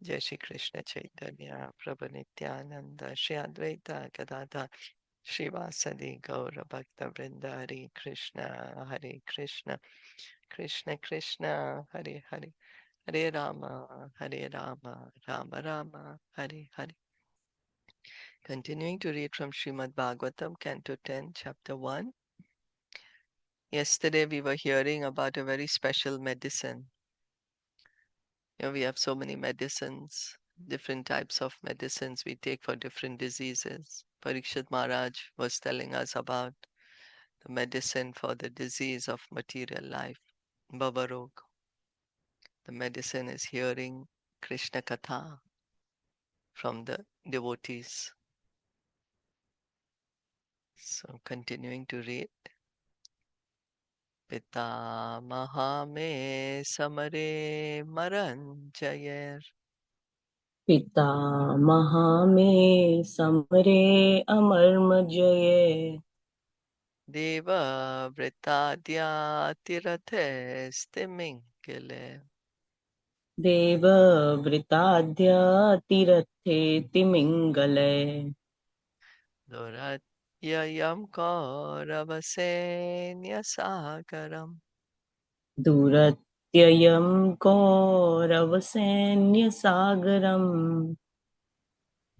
Jai Shri Krishna Chaitanya Prabhu Nityananda Shri Advaita Gadadhar Srivasadi Gaura Bhakta Vrinda Hare Krishna Hare Krishna Krishna Krishna Hare Hare Hare Rama Hare Rama Rama Rama Hare Hare. Continuing to read from Srimad Bhagavatam, Canto 10, Chapter 1. Yesterday we were hearing about a very special medicine. We have so many medicines, different types of medicines we take for different diseases. Parikshit Maharaj was telling us about the medicine for the disease of material life, Bhavarog. The medicine is hearing Krishna Katha from the devotees. So continuing to read. Pitamaha me samare maranjayer pitamaha मे समरे अमर्मजये Deva Vritadya Tirateste Mingile देववृताद्या तिरथे Duratyayam Kauravasenya Sagaram दूरत्ययं कौरवसैन्यसागरम्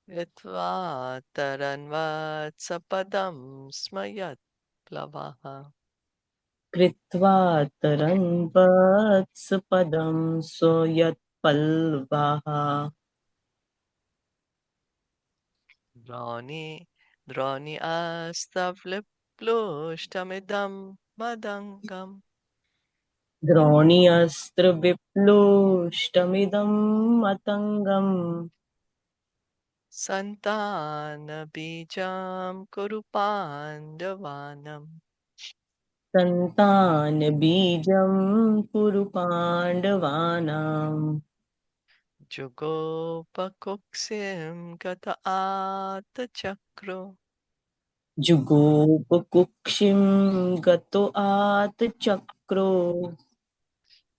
Vitva Taranvat Sapadam Smayat Plavaha कृत्वा तरन्वत्सपदं स्वयत्पल्वाः Droni Droni Astavliplushtamidam Madangam द्रोणीयस्त्रविप्लुष्टमिदं मतङ्गम् Santana Bijam Kurupandavanam सन्तानबीजं कुरु पाण्डवानाम् Jugopakuksim Gata Atachakro जुगोपकुक्षिं गतो आतचक्रो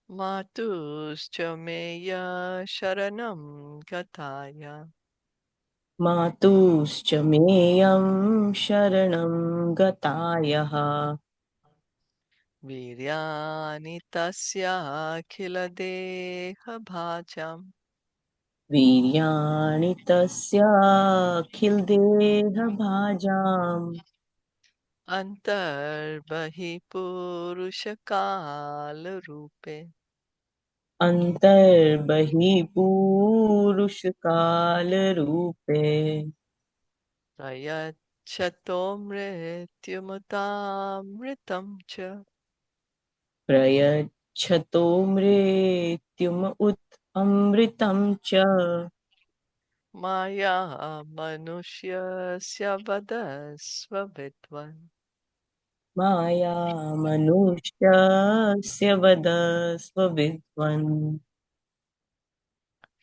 Matuschamaya Sharanam Gataya मातुश्च मेयं शरणं गतायः Viryani Tasya Khila Bhajam वीर्याणि तस्याखिलदेहभाजाम् Antarbahi Purushakala Rupe अन्तर्बहिः पूरुषकालरूपे Prayachato Mrityumutaamritam Cha प्रयच्छतो मृत्युम उत अमृतं च Maya Manushya Vadasva Vidvan. माया मनुष्यस्य वदस्व विद्वन्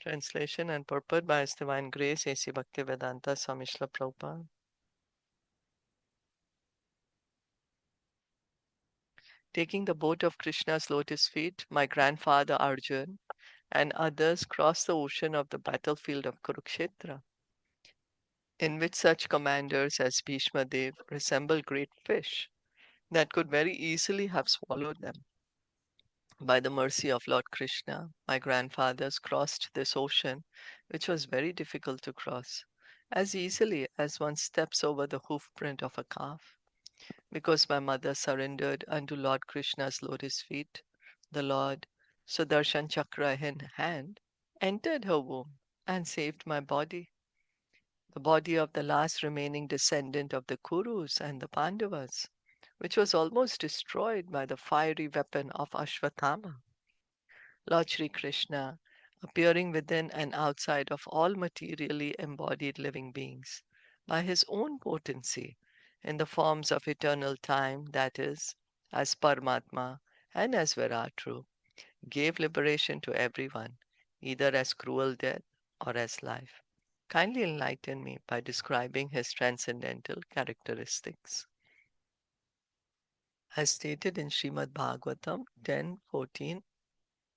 Translation and purport by His Divine Grace A.C. Bhaktivedanta Swami Srila Prabhupada. Taking the boat of Krishna's lotus feet, my grandfather Arjun and others crossed the ocean of the battlefield of Kurukshetra, in which such commanders as Bhishma Dev resemble great fish that could very easily have swallowed them. By the mercy of Lord Krishna, my grandfathers crossed this ocean, which was very difficult to cross, as easily as one steps over the hoof print of a calf. Because my mother surrendered unto Lord Krishna's lotus feet, the Lord, Sudarshan Chakra in hand, entered her womb and saved my body, the body of the last remaining descendant of the Kurus and the Pandavas, which was almost destroyed by the fiery weapon of Ashwatthama. Lord Sri Krishna, appearing within and outside of all materially embodied living beings, by his own potency, in the forms of eternal time, that is, as Paramatma and as Viratru, gave liberation to everyone, either as cruel death or as life. Kindly enlighten me by describing his transcendental characteristics. As stated in Srimad Bhagavatam 10:14,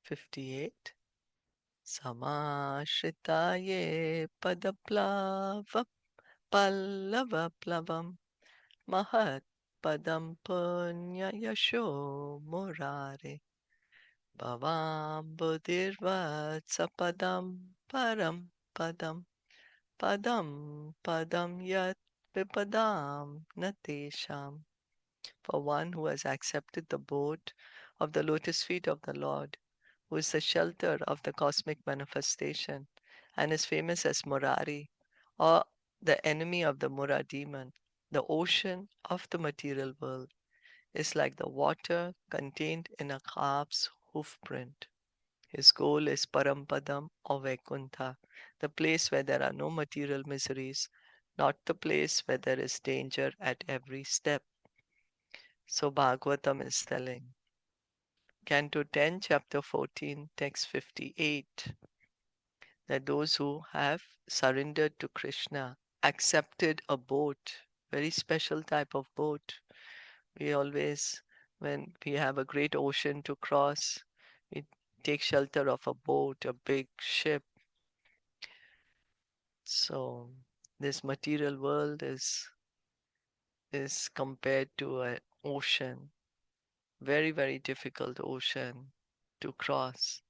58. Samashritaye padaplava pallavaplavam mahat padam punya yasho murare bhavam buddhirvatsapadam param padam padam padam yat vipadam natesham. For one who has accepted the boat of the lotus feet of the Lord, who is the shelter of the cosmic manifestation and is famous as Murari, or the enemy of the Mura demon, the ocean of the material world is like the water contained in a calf's hoof print. His goal is Parampadam or Vaikuntha, the place where there are no material miseries, not the place where there is danger at every step. So Bhagavatam is telling. Canto 10, chapter 14, text 58, that those who have surrendered to Krishna, accepted a boat, very special type of boat. We always, when we have a great ocean to cross, we take shelter of a boat, a big ship. So this material world is compared to an ocean, very, very difficult ocean to cross.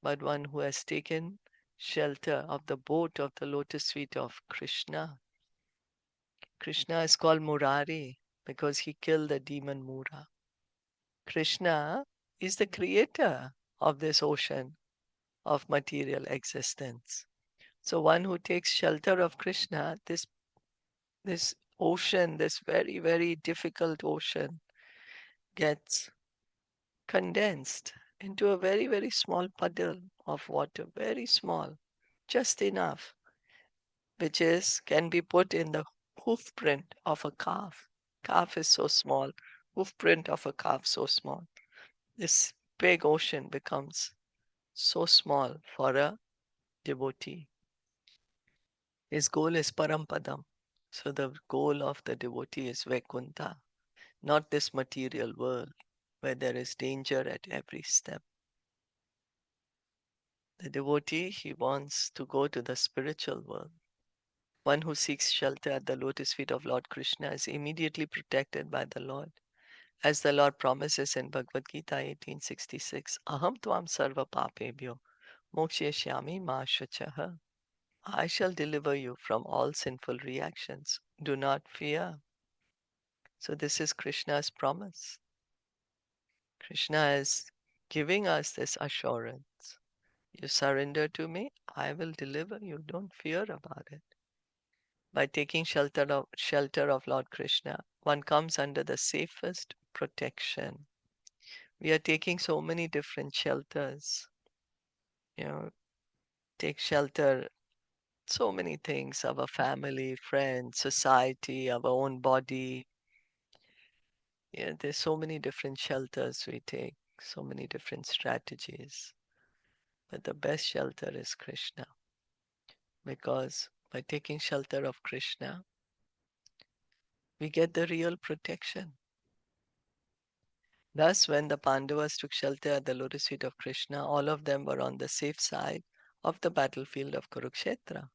But one who has taken shelter of the boat of the lotus feet of Krishna. Krishna is called Murari because he killed the demon Mura. Krishna is the creator of this ocean of material existence. So one who takes shelter of Krishna, this ocean, this very, very difficult ocean, gets condensed into a very, very small puddle of water, very small, just enough, which is can be put in the hoof print of a calf. Calf is so small, hoof print of a calf so small. This big ocean becomes so small for a devotee. His goal is Parampadam. So the goal of the devotee is Vaikuntha, not this material world where there is danger at every step. The devotee, he wants to go to the spiritual world. One who seeks shelter at the lotus feet of Lord Krishna is immediately protected by the Lord. As the Lord promises in Bhagavad Gita 1866, Aham tvam sarva papebhyo mokshayashyami ma shachaha. I shall deliver you from all sinful reactions. Do not fear. So this is Krishna's promise. Krishna is giving us this assurance. You surrender to me, I will deliver you. Don't fear about it. By taking shelter of Lord Krishna, one comes under the safest protection. We are taking so many different shelters. You know, take shelter, so many things, our family, friends, society, our own body. Yeah, there's so many different shelters we take, so many different strategies. But the best shelter is Krishna. Because by taking shelter of Krishna, we get the real protection. Thus, when the Pandavas took shelter at the lotus feet of Krishna, all of them were on the safe side of the battlefield of Kurukshetra.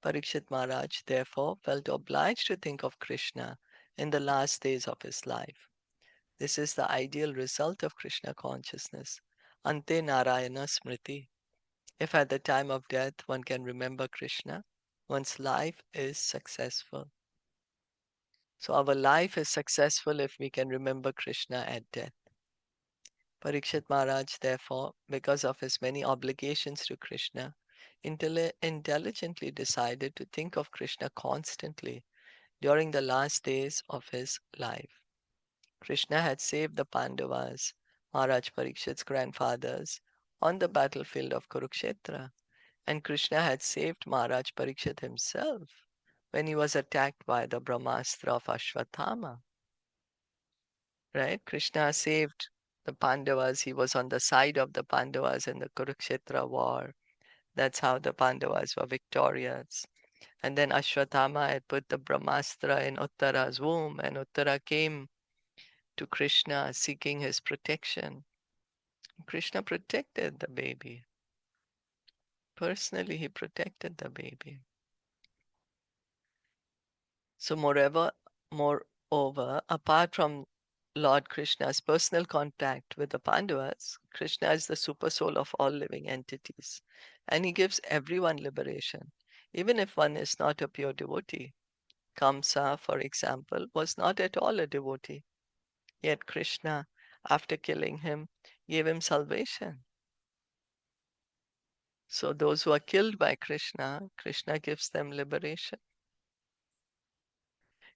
Parikshit Maharaj therefore felt obliged to think of Krishna in the last days of his life. This is the ideal result of Krishna consciousness. Ante Narayana Smriti. If at the time of death one can remember Krishna, one's life is successful. So our life is successful if we can remember Krishna at death. Parikshit Maharaj, therefore, because of his many obligations to Krishna, intelligently decided to think of Krishna constantly during the last days of his life. Krishna had saved the Pandavas, Maharaj Parikshit's grandfathers, on the battlefield of Kurukshetra, and Krishna had saved Maharaj Parikshit himself when he was attacked by the Brahmastra of Ashwatthama. Right? Krishna saved the Pandavas. He was on the side of the Pandavas in the Kurukshetra war. That's how the Pandavas were victorious. And then Ashwatthama had put the Brahmastra in Uttara's womb, and Uttara came to Krishna seeking his protection. Krishna protected the baby. Personally, he protected the baby. So moreover, apart from Lord Krishna's personal contact with the Pandavas, Krishna is the super soul of all living entities, and he gives everyone liberation, even if one is not a pure devotee. Kamsa, for example, was not at all a devotee, yet Krishna, after killing him, gave him salvation. So those who are killed by Krishna, Krishna gives them liberation.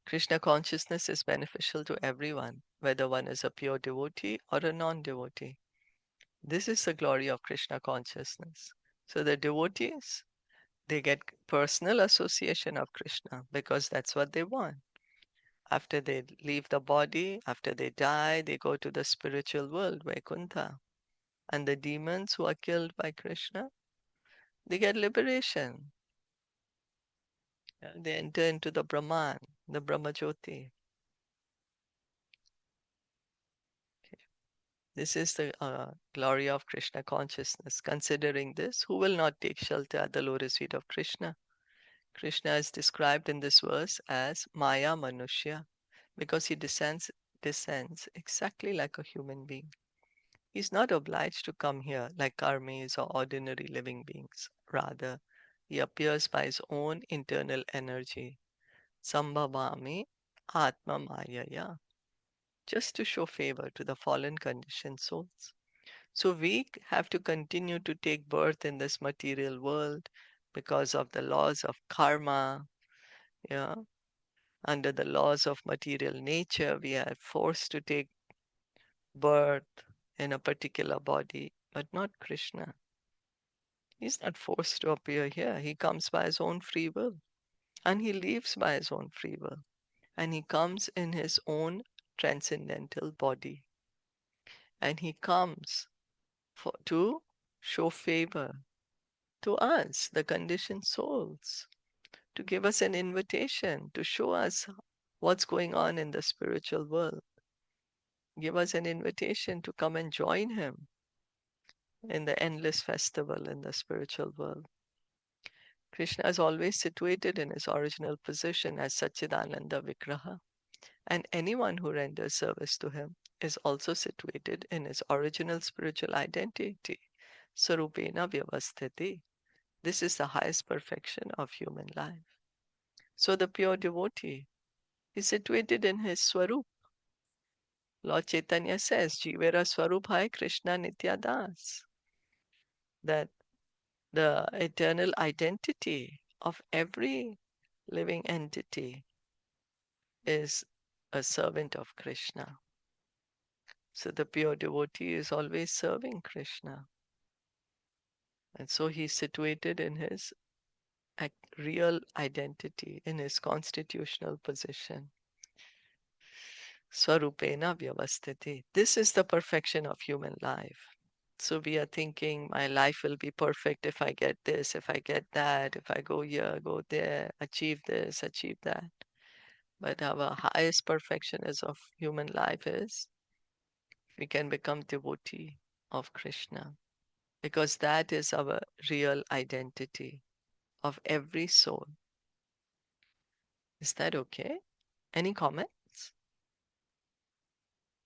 Krishna consciousness is beneficial to everyone, whether one is a pure devotee or a non-devotee. This is the glory of Krishna consciousness. So the devotees, they get personal association of Krishna because that's what they want. After they leave the body, after they die, they go to the spiritual world, Vaikuntha. And the demons who are killed by Krishna, they get liberation. They enter into the Brahman, the Brahmajyoti. This is the glory of Krishna consciousness. Considering this, who will not take shelter at the lotus feet of Krishna? Krishna is described in this verse as Maya Manushya because he descends exactly like a human being. He's not obliged to come here like karmis or ordinary living beings. Rather, he appears by his own internal energy. Sambhavami Atma Mayaya, just to show favor to the fallen conditioned souls. So we have to continue to take birth in this material world because of the laws of karma. Yeah, under the laws of material nature, we are forced to take birth in a particular body, but not Krishna. He's not forced to appear here. He comes by his own free will, and he leaves by his own free will, and he comes in his own transcendental body, and he comes to show favor to us, the conditioned souls, to give us an invitation, to show us what's going on in the spiritual world, give us an invitation to come and join him in the endless festival in the spiritual world. Krishna is always situated in his original position as Satchidananda Vigraha, and anyone who renders service to him is also situated in his original spiritual identity, Sarupena Vyavasthiti. This is the highest perfection of human life. So the pure devotee is situated in his Swarup. Lord Chaitanya says, Jivera Swarup Hai Krishna Nitya Das, that the eternal identity of every living entity is a servant of Krishna. So the pure devotee is always serving Krishna. And so he's situated in his real identity, in his constitutional position. Swarupena Vyavasthiti. This is the perfection of human life. So we are thinking my life will be perfect if I get this, if I get that, if I go here, go there, achieve this, achieve that. But our highest perfection is of human life is we can become devotee of Krishna because that is our real identity of every soul. Is that okay? Any comments?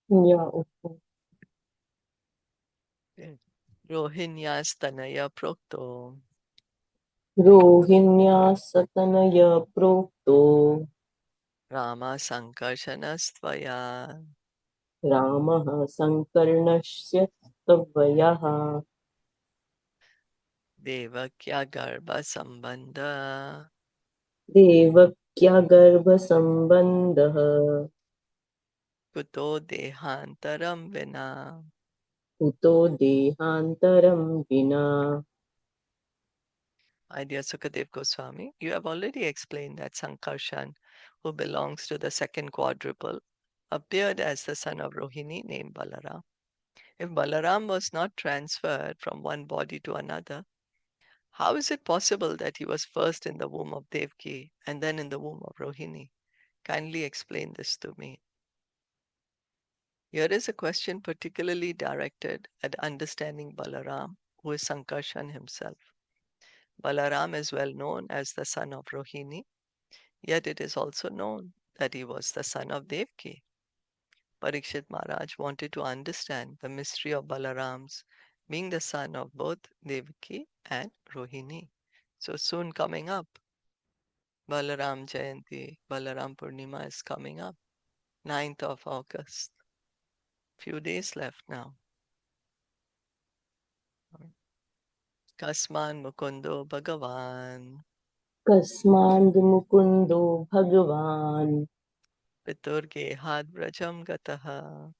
Yeah, okay. Yes. Rohinyastanaya prokto रोहिण्या सतनय प्रोक्तो Rama Sankarshanastvaya रामः सङ्कर्णस्य स्तवयः Devakya Garbha Sambandha देवक्या गर्भसम्बन्धः Kuto Dehantaram Vina. कुतो देहान्तरं विना. My dear Sukadev Goswami, you have already explained that Sankarshan, who belongs to the second quadruple, appeared as the son of Rohini named Balaram. If Balaram was not transferred from one body to another, how is it possible that he was first in the womb of Devki and then in the womb of Rohini? Kindly explain this to me. Here is a question particularly directed at understanding Balaram, who is Sankarshan himself. Balaram is well known as the son of Rohini, yet it is also known that he was the son of Devaki. Parikshit Maharaj wanted to understand the mystery of Balaram's being the son of both Devaki and Rohini. So soon coming up, Balaram Jayanti, Balaram Purnima is coming up, 9th of August. Few days left now. Kasman Mukundo Bhagavan, कस्मान्द् मुकुन्दो भगवान् Piturgehad Vrajam Gataha,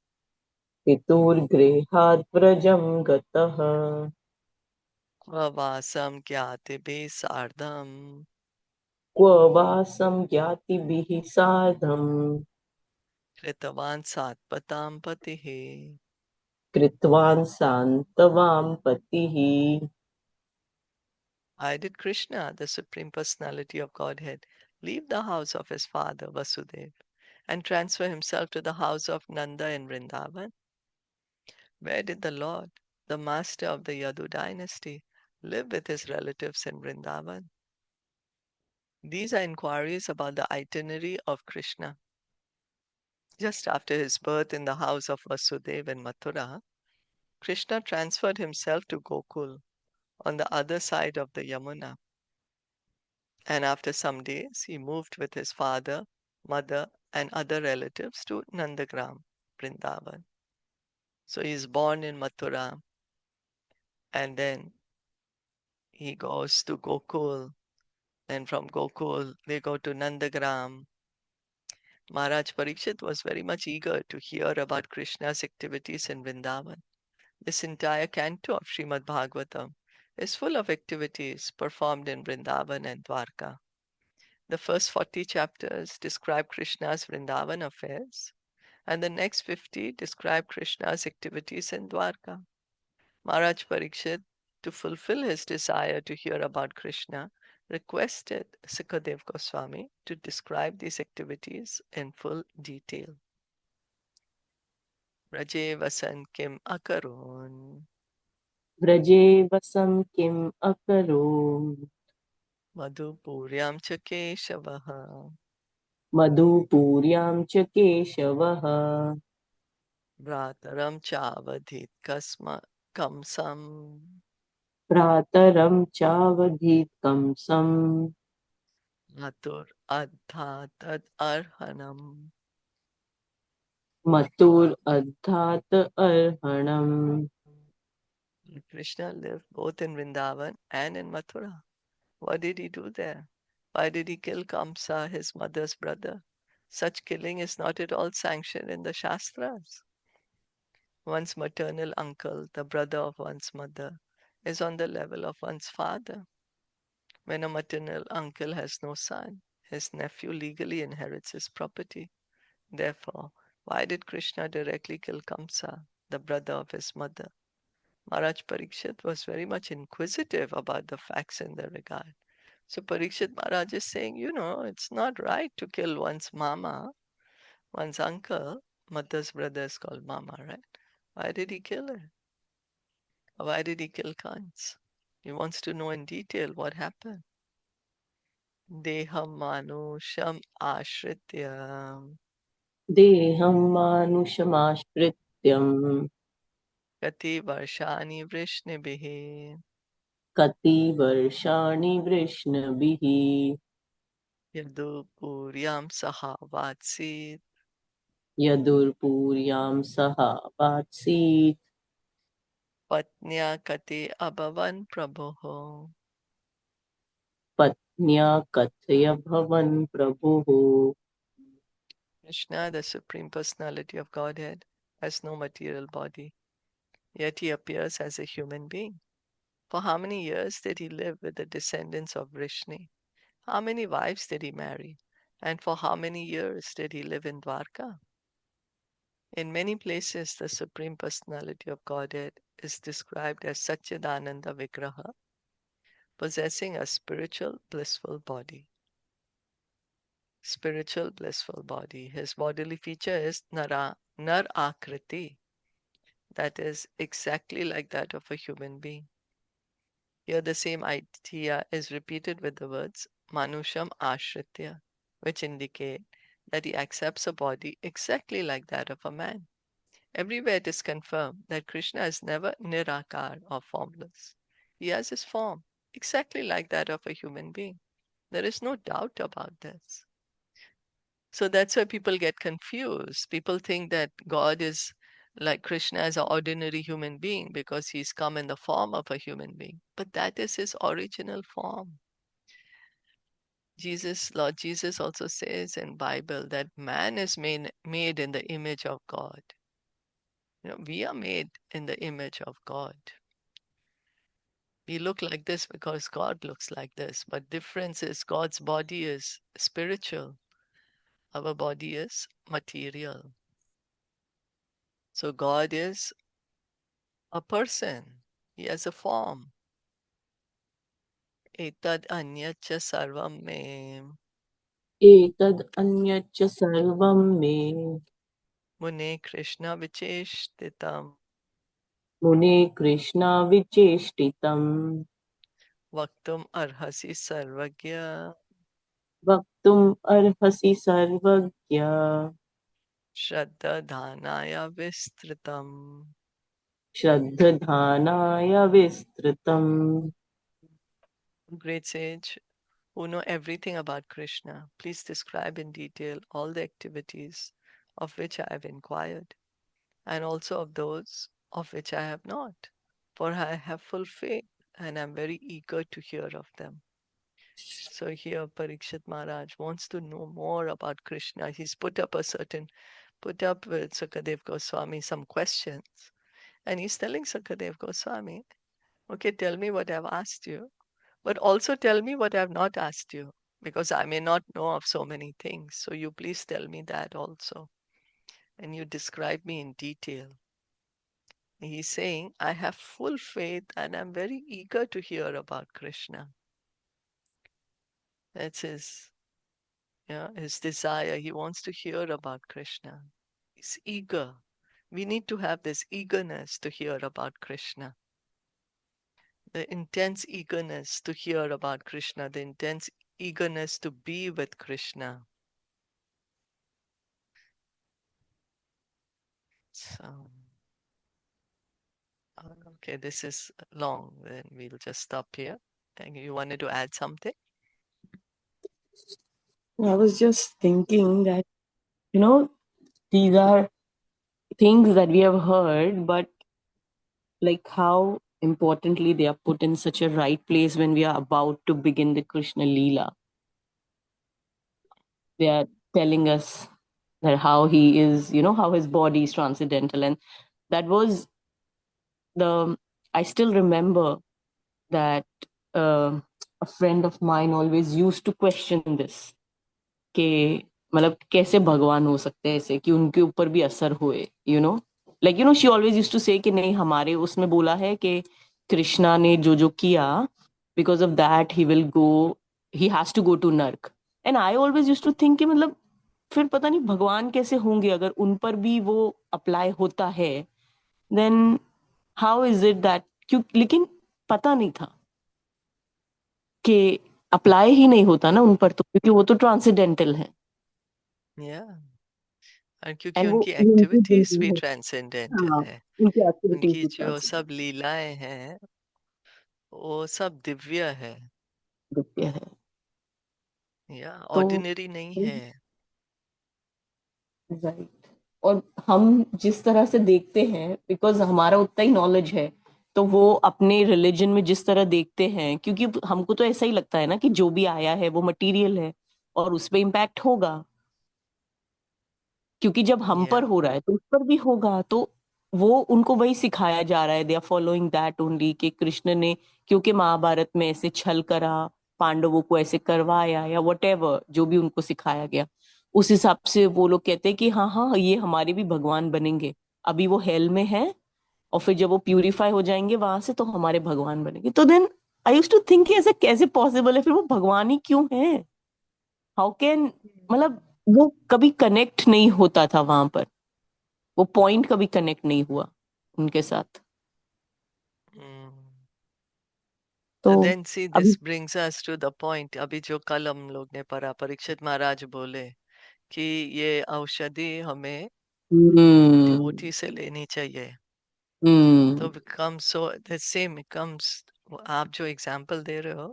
पितुर्गृहात् व्रजं गतः Kvavasam Gyatibe Sardham, क्व वासं ज्ञातिभिः सार्धम् Kritavan Satpatam Patihe. कृतवान् सान्तवां पतिः. Why did Krishna, the Supreme Personality of Godhead, leave the house of his father Vasudeva and transfer himself to the house of Nanda in Vrindavan? Where did the Lord, the master of the Yadu dynasty, live with his relatives in Vrindavan? These are inquiries about the itinerary of Krishna. Just after his birth in the house of Vasudeva in Mathura, Krishna transferred himself to Gokul on the other side of the Yamuna. And after some days, he moved with his father, mother, and other relatives to Nandagram, Vrindavan. So he is born in Mathura, and then he goes to Gokul. Then from Gokul, they go to Nandagram. Maharaj Parikshit was very much eager to hear about Krishna's activities in Vrindavan. This entire canto of Srimad Bhagavatam is full of activities performed in Vrindavan and Dwarka. The first 40 chapters describe Krishna's Vrindavan affairs, and the next 50 describe Krishna's activities in Dwarka. Maharaj Parikshit, to fulfill his desire to hear about Krishna, requested Sukadev Goswami to describe these activities in full detail. Raje Vasan Kim Akaron, व्रजे वसं किम् अकरोत् Madhupuryam Cha Keshavaha, मधुपूर्यां च केशवः Vrataram Chavadhit Kasma Kamsam, भ्रातरं चावधीत् कंसम् Matur Adhatad Arhanam. मतुर्अधात् अर्हणम्. Krishna lived both in Vrindavan and in Mathura. What did he do there? Why did he kill Kamsa, his mother's brother? Such killing is not at all sanctioned in the Shastras. One's maternal uncle, the brother of one's mother, is on the level of one's father. When a maternal uncle has no son, his nephew legally inherits his property. Therefore, why did Krishna directly kill Kamsa, the brother of his mother? Maharaj Parikshit was very much inquisitive about the facts in that regard. So Parikshit Maharaj is saying, it's not right to kill one's mama, one's uncle. Mother's brother is called mama, right? Why did he kill her? Why did he kill Kans? He wants to know in detail what happened. Deham manusham ashrityam देहं मानुषमाश्रित्यम् kati varshani vrishnibihi कति वर्षाणि वृष्णभिः yadu puryam sahavatsit यदुर्पूर्यां सह वात्सीत् patnya kati abhavan prabhoho. पत्न्या कथय भवन् प्रभुः. Krishna, the Supreme Personality of Godhead, has no material body, yet he appears as a human being. For how many years did he live with the descendants of Vrishni? How many wives did he marry? And for how many years did he live in Dwarka? In many places, the Supreme Personality of Godhead is described as Satchidananda Vigraha, possessing a spiritual blissful body. Spiritual blissful body. His bodily feature is Nar Akriti, that is exactly like that of a human being. Here the same idea is repeated with the words Manusham Ashritya, which indicate that he accepts a body exactly like that of a man. Everywhere it is confirmed that Krishna is never nirakar or formless. He has his form exactly like that of a human being. There is no doubt about this. So that's why people get confused. People think that God is like Krishna as an ordinary human being because he's come in the form of a human being. But that is his original form. Lord Jesus also says in Bible that man is made in the image of God. We are made in the image of God. We look like this because God looks like this. But difference is God's body is spiritual. Our body is material. So God is a person. He has a form. Etad anyacha sarvam me एतद् अन्यच्च सर्वं मे mune Krishna vicheshtitam मुने Krishna विचेष्टितम् vaktum arhasi sarvagya वक्तुम् अर्हसि सर्वज्ञ shraddha dhanaya vistritam. श्रद्धधानाय विस्तृतम्. Great sage who know everything about Krishna, please describe in detail all the activities of which I have inquired, and also of those of which I have not. For I have full faith and am very eager to hear of them. So here Parikshit Maharaj wants to know more about Krishna. He's put up with Sukadev Goswami some questions. And he's telling Sukadev Goswami, okay, tell me what I've asked you, but also tell me what I've not asked you, because I may not know of so many things. So you please tell me that also. And you describe me in detail. He's saying, I have full faith and I'm very eager to hear about Krishna. That's his desire. He wants to hear about Krishna. He's eager. We need to have this eagerness to hear about Krishna. The intense eagerness to hear about Krishna, the intense eagerness to be with Krishna. So, okay, this is long. Then we'll just stop here. And you wanted to add something? I was just thinking that, these are things that we have heard, but like how importantly they are put in such a right place when we are about to begin the Krishna Leela. They are telling us that how he is, how his body is transcendental. And that was I still remember that a friend of mine always used to question this. कि मतलब कैसे भगवान हो सकते हैं ऐसे कि उनके ऊपर भी असर हुए शी ऑलवेज यूज्ड टू से कि नहीं हमारे उसमें बोला है कि कृष्णा ने जो जो किया because of that he will go he has to go to नर्क and I always used to think कि मतलब फिर पता नहीं भगवान कैसे होंगे अगर उन पर भी वो अप्लाई होता है then how is it that क्यों लेकिन पता नहीं था कि अप्लाई ही नहीं होता ना उन पर तो क्योंकि वो तो ट्रांसेंडेंटल है Yeah. और क्योंकि एंड वो उनकी उनकी एक्टिविटीज भी जिंदगी है ट्रांसेंडेंटल हाँ है, उनकी एक्टिविटीज उनकी भी जो ट्रांसफर सब लीलाएं हैं वो सब दिव्य है, दिखते हैं या तो ऑर्डिनरी नहीं है. राइट और हम जिस तरह से देखते हैं बिकॉज हमारा उतना ही नॉलेज है तो वो अपने रिलीजन में जिस तरह देखते हैं क्योंकि हमको तो ऐसा ही लगता है ना कि जो भी आया है वो मटेरियल है और उस पर इम्पैक्ट होगा क्योंकि जब हम या पर हो रहा है तो उस पर भी होगा तो वो उनको वही सिखाया जा रहा है they are following that only कि कृष्ण ने क्योंकि महाभारत में ऐसे छल करा पांडवों को ऐसे करवाया या वट जो भी उनको सिखाया गया उस हिसाब से वो लोग कहते हैं कि हाँ हाँ ये हमारे भी भगवान बनेंगे अभी वो हेल में है और फिर जब वो प्यूरिफाई हो जाएंगे वहां से तो हमारे भगवान बनेंगे तो then I use to think ऐसे कैसे पॉसिबल है फिर वो भगवान ही क्यों है हाउ कैन मतलब वो कभी कनेक्ट नहीं होता था वहां पर वो पॉइंट कभी कनेक्ट नहीं हुआ उनके साथ हम्म, तो then see, अभी this brings us to the point. अभी जो कल हम लोग ने पढ़ा, परीक्षित महाराज बोले कि ये औषधि हमें डिवोटी से लेनी चाहिए. तो becomes so the same becomes, आप जो एग्जाम्पल दे रहे हो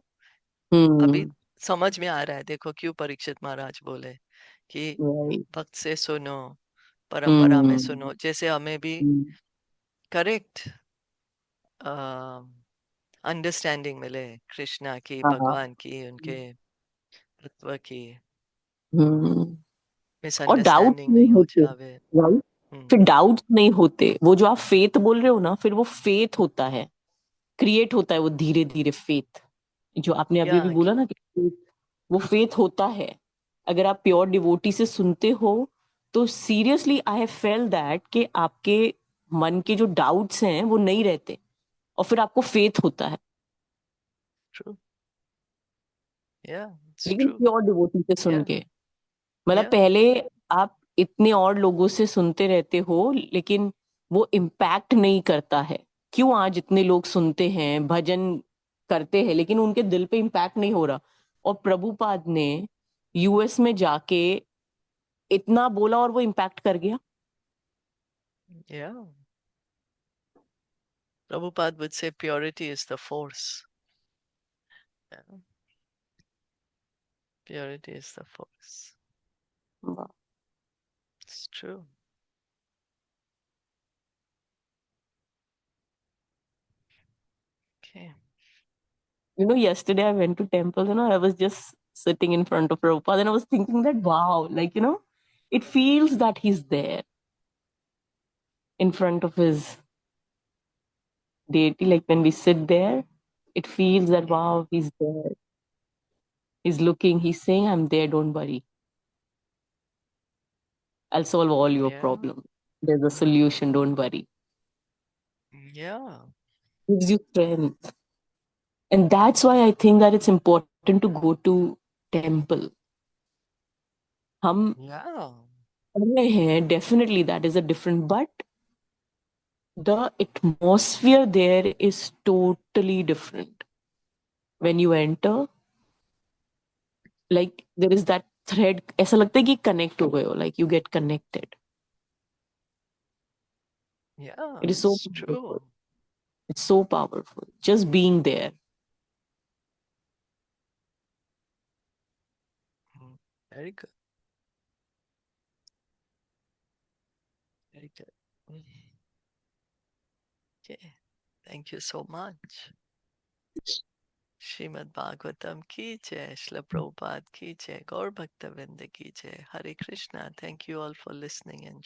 अभी समझ में आ रहा है. देखो क्यों परीक्षित महाराज बोले कि भक्त से सुनो, परंपरा में सुनो. जैसे हमें भी करेक्ट अंडरस्टैंडिंग मिले कृष्णा की, भगवान की, उनके तत्व की, और डाउट मिसअंडरस्टैंडिंग नहीं नहीं हो होते, जावे. राइट? फिर डाउट नहीं होते, वो जो आप फेथ बोल रहे हो ना, फिर वो फेथ होता है, क्रिएट होता है वो धीरे धीरे फेथ, जो आपने अभी या भी बोला ना कि वो फेथ होता है. अगर आप प्योर डिवोटी से सुनते हो तो seriously I have felt that कि आपके मन के जो डाउट्स हैं वो नहीं रहते, और फिर आपको फेथ होता है. ट्रू, या इट्स लेकिन ट्रू, प्योर डिवोटी से सुन या के, मतलब या पहले आप इतने और लोगों से सुनते रहते हो लेकिन वो इम्पैक्ट नहीं करता है. क्यों आज इतने लोग सुनते हैं, भजन करते हैं, लेकिन उनके दिल पे इम्पैक्ट नहीं हो रहा. और प्रभुपाद ने यूएस में जाके इतना बोला और वो इम्पैक्ट कर गया. या Prabhupada would say purity is the force. Yeah. Purity is the force. It's true. Okay. Yesterday I went to temple, I was just sitting in front of Prabhupada and I was thinking that, wow, it feels that he's there in front of his deity. Like when we sit there, it feels that, wow, he's there. He's looking, he's saying, I'm there, don't worry. I'll solve all your Yeah. problems. There's a solution, don't worry. Yeah. Gives you strength. And that's why I think that it's important to go to temple. हम Yeah. पढ़ रहे हैं, definitely that is a different, but the atmosphere there is totally different. When you enter, like there is that thread, ऐसा लगता है कि connect हो गए हो, like you get connected. Yeah. It is so It's powerful. true. It's so powerful. Just being there. Very good. Very good. Okay. Thank you so much. Srimad Bhagavatam ki jai, Srila Prabhupada ki jai, Gaur Bhakta Vrinda ki jai. Hare Krishna. Thank you all for listening and